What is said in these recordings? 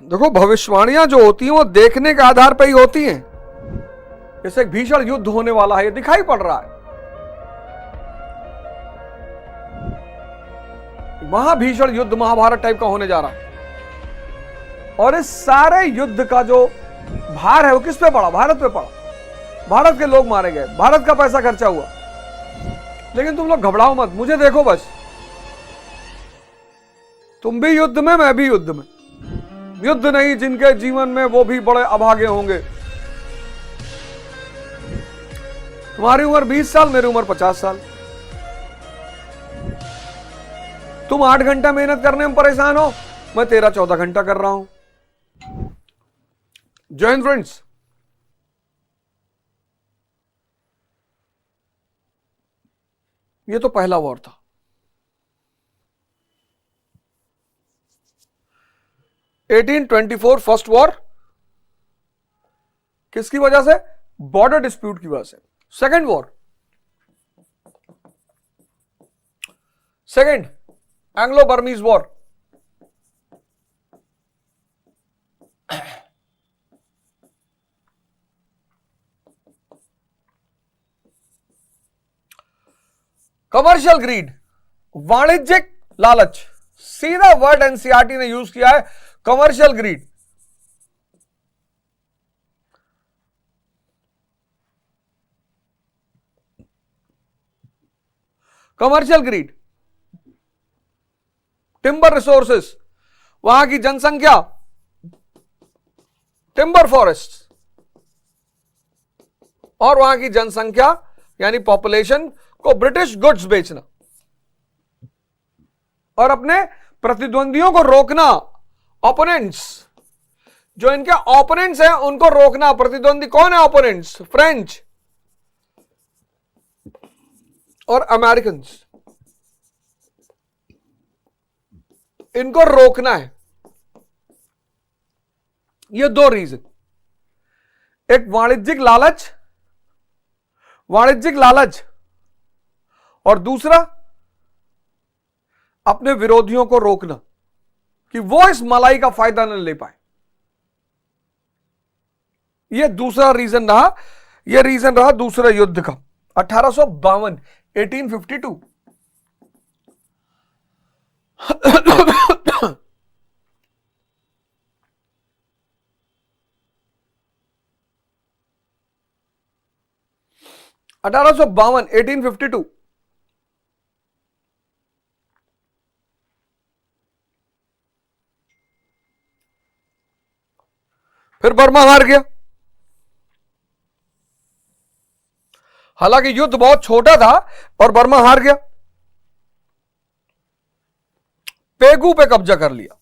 देखो, भविष्यवाणियां जो होती हैं वो देखने के आधार पर ही होती हैं। जैसे एक भीषण युद्ध होने वाला है, ये दिखाई पड़ रहा है। महाभीषण युद्ध महाभारत टाइप का होने जा रहा है। और इस सारे युद्ध का जो भार है वो किस पे पड़ा? भारत पे पड़ा। भारत के लोग मारे गए, भारत का पैसा खर्चा हुआ। लेकिन तुम लोग घबराओ मत, मुझे देखो बस। तुम भी युद्ध में, मैं भी युद्ध में। युद्ध नहीं जिनके जीवन में, वो भी बड़े अभागे होंगे। तुम्हारी उम्र 20 साल, मेरी उम्र 50 साल। तुम 8 घंटा मेहनत करने में परेशान हो, मैं 13-14 घंटा कर रहा हूं। जय हिंद फ्रेंड्स। ये तो पहला वॉर था। (1824) फर्स्ट वॉर किसकी वजह से? बॉर्डर डिस्प्यूट की वजह से। Second war, second Anglo Burmese war, commercial greed, वाणिज्यिक लालच। सीधा वर्ड एनसीईआरटी ने यूज किया है, commercial greed. Commercial greed, timber resources, वहां की जनसंख्या, टिम्बर फॉरेस्ट, और वहां की जनसंख्या यानी पॉपुलेशन को ब्रिटिश गुड्स बेचना और अपने प्रतिद्वंदियों को रोकना। ओपोनेंट्स, जो इनके ओपोनेंट्स हैं उनको रोकना। प्रतिद्वंदी कौन है? ओपोनेंट्स, फ्रेंच और अमेरिकन्स, इनको रोकना है। ये दो रीजन, एक वाणिज्यिक लालच, वाणिज्यिक लालच, और दूसरा अपने विरोधियों को रोकना कि वो इस मलाई का फायदा न ले पाए। यह दूसरा रीजन रहा, यह रीजन रहा दूसरे युद्ध का। 1852, 1852। (1852) 1852। फिर बर्मा हार गया। हालांकि युद्ध बहुत छोटा था और बर्मा हार गया। पेगू पे कब्जा कर लिया।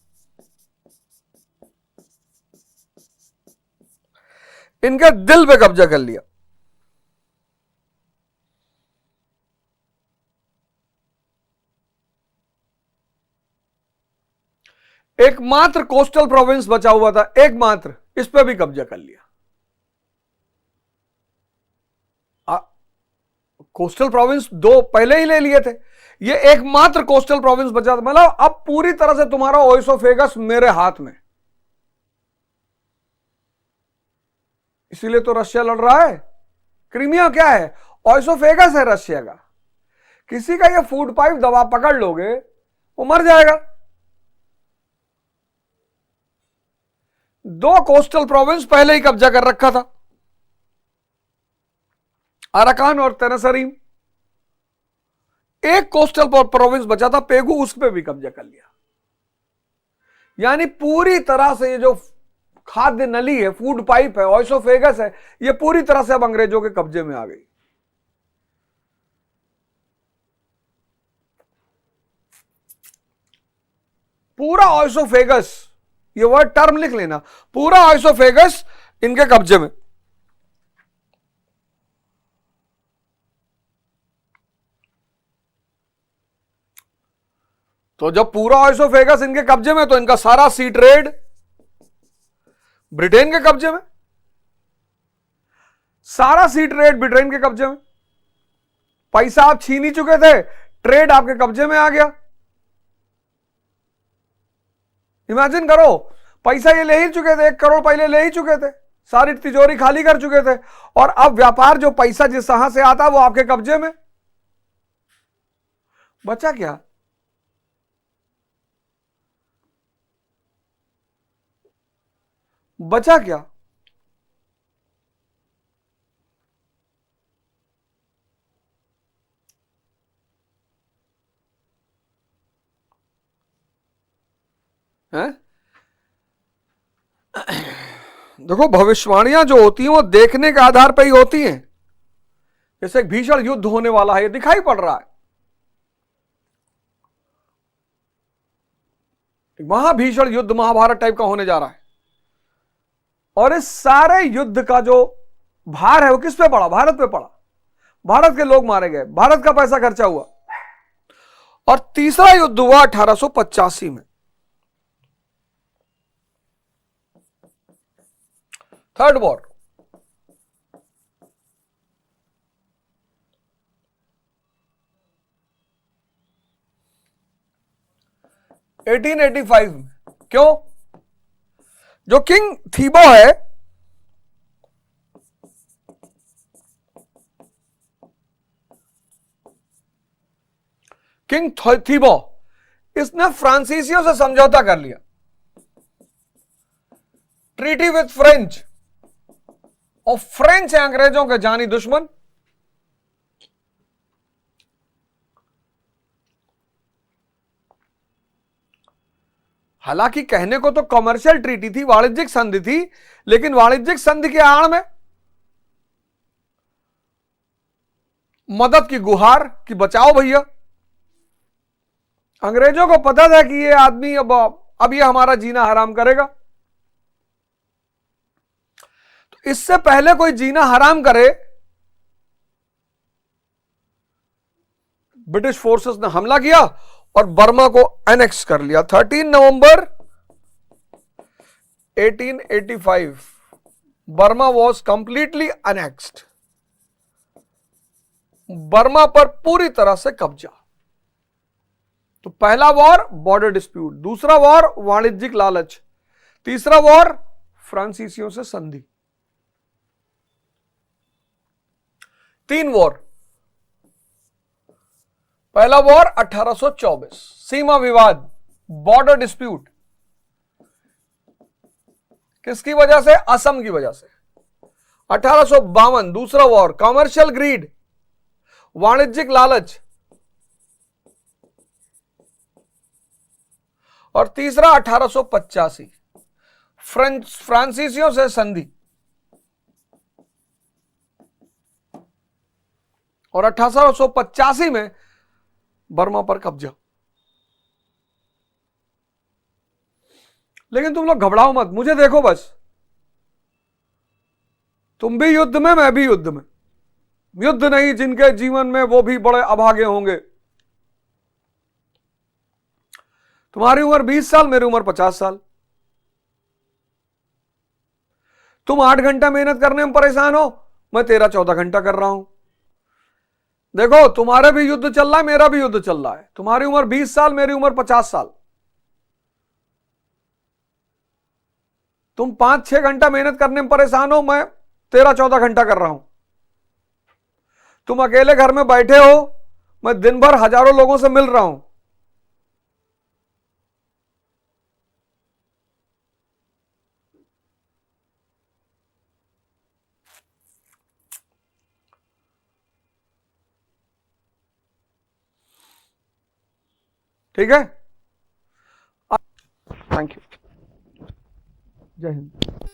इनके दिल पे कब्जा कर लिया। एकमात्र कोस्टल प्रोविंस बचा हुआ था, एकमात्र, इस पे भी कब्जा कर लिया। कोस्टल प्रोविंस दो पहले ही ले लिए थे, ये एकमात्र कोस्टल प्रोविंस बचा था। मतलब अब पूरी तरह से तुम्हारा ओइसोफेगस मेरे हाथ में। इसीलिए तो रशिया लड़ रहा है। क्रीमिया क्या है? ओइसोफेगस है रशिया का। किसी का ये फूड पाइप दबा पकड़ लोगे, वो मर जाएगा। दो कोस्टल प्रोविंस पहले ही कब्जा कर रखा था, अराकान और तेनसरीम। एक कोस्टल प्रोविंस बचा था पेगू, उस पर भी कब्जा कर लिया। यानी पूरी तरह से ये जो खाद्य नली है, फूड पाइप है, ओइसोफेगस है, ये पूरी तरह से अब अंग्रेजों के कब्जे में आ गई। पूरा ओइसोफेगस, ये वर्ड टर्म लिख लेना, पूरा ओइसोफेगस इनके कब्जे में। तो जब पूरा ओइसोफेगस इनके कब्जे में, तो इनका सारा सी ट्रेड ब्रिटेन के कब्जे में, सारा सी ट्रेड ब्रिटेन के कब्जे में। पैसा आप छीन ही चुके थे, ट्रेड आपके कब्जे में आ गया। इमेजिन करो, पैसा ये ले ही चुके थे, 1 करोड़ पहले ले ही चुके थे, सारी तिजोरी खाली कर चुके थे, और अब व्यापार जो पैसा जिस तरह से आता वो आपके कब्जे में। बचा क्या? बचा क्या? है? देखो, भविष्यवाणियां जो होती हैं वो देखने के आधार पर ही होती हैं। जैसे एक भीषण युद्ध होने वाला है, ये दिखाई पड़ रहा है, महाभीषण युद्ध महाभारत टाइप का होने जा रहा है, और इस सारे युद्ध का जो भार है वो किस पे पड़ा? भारत पे पड़ा। भारत के लोग मारे गए, भारत का पैसा खर्चा हुआ। और तीसरा युद्ध हुआ 1885 में, थर्ड वॉर। एटीन 1885 में। क्यों? जो किंग थीबो है, किंग थीबो, इसने फ्रांसीसियों से समझौता कर लिया, ट्रीटी विथ फ्रेंच। और फ्रेंच है अंग्रेजों के जानी दुश्मन। हालांकि कहने को तो कमर्शियल ट्रीटी थी, वाणिज्यिक संधि थी, लेकिन वाणिज्यिक संधि के आड़ में मदद की गुहार कि बचाओ भैया। अंग्रेजों को पता था कि ये आदमी अब ये हमारा जीना हराम करेगा, तो इससे पहले कोई जीना हराम करे, ब्रिटिश फोर्सेस ने हमला किया और बर्मा को एनेक्स कर लिया। 13 नवंबर 1885 Burma was completely annexed. Burma पर पूरी तरह से कब्जा। तो पहला वॉर बॉर्डर डिस्प्यूट, दूसरा वॉर वाणिज्यिक लालच, तीसरा वॉर फ्रांसीसियों से संधि। 3 वॉर। पहला वॉर 1824, सीमा विवाद, बॉर्डर डिस्प्यूट। किसकी वजह से? असम की वजह से। 1852 दूसरा वॉर, कमर्शियल ग्रीड, वाणिज्यिक लालच। और तीसरा 1885 फ्रांसीसियों से संधि। और 1885 में बर्मा पर कब्जा। लेकिन तुम लोग घबराओ मत, मुझे देखो बस। तुम भी युद्ध में, मैं भी युद्ध में। युद्ध नहीं जिनके जीवन में, वो भी बड़े अभागे होंगे। तुम्हारी उम्र 20 साल, मेरी उम्र 50 साल। तुम 8 घंटा मेहनत करने में परेशान हो, मैं 13-14 घंटा कर रहा हूं। देखो, तुम्हारे भी युद्ध चल रहा है, मेरा भी युद्ध चल रहा है। तुम्हारी उम्र 20 साल, मेरी उम्र 50 साल। तुम 5-6 घंटा मेहनत करने में परेशान हो, मैं 13-14 घंटा कर रहा हूं। तुम अकेले घर में बैठे हो, मैं दिन भर हजारों लोगों से मिल रहा हूं। ठीक है? Thank you. जय हिंद।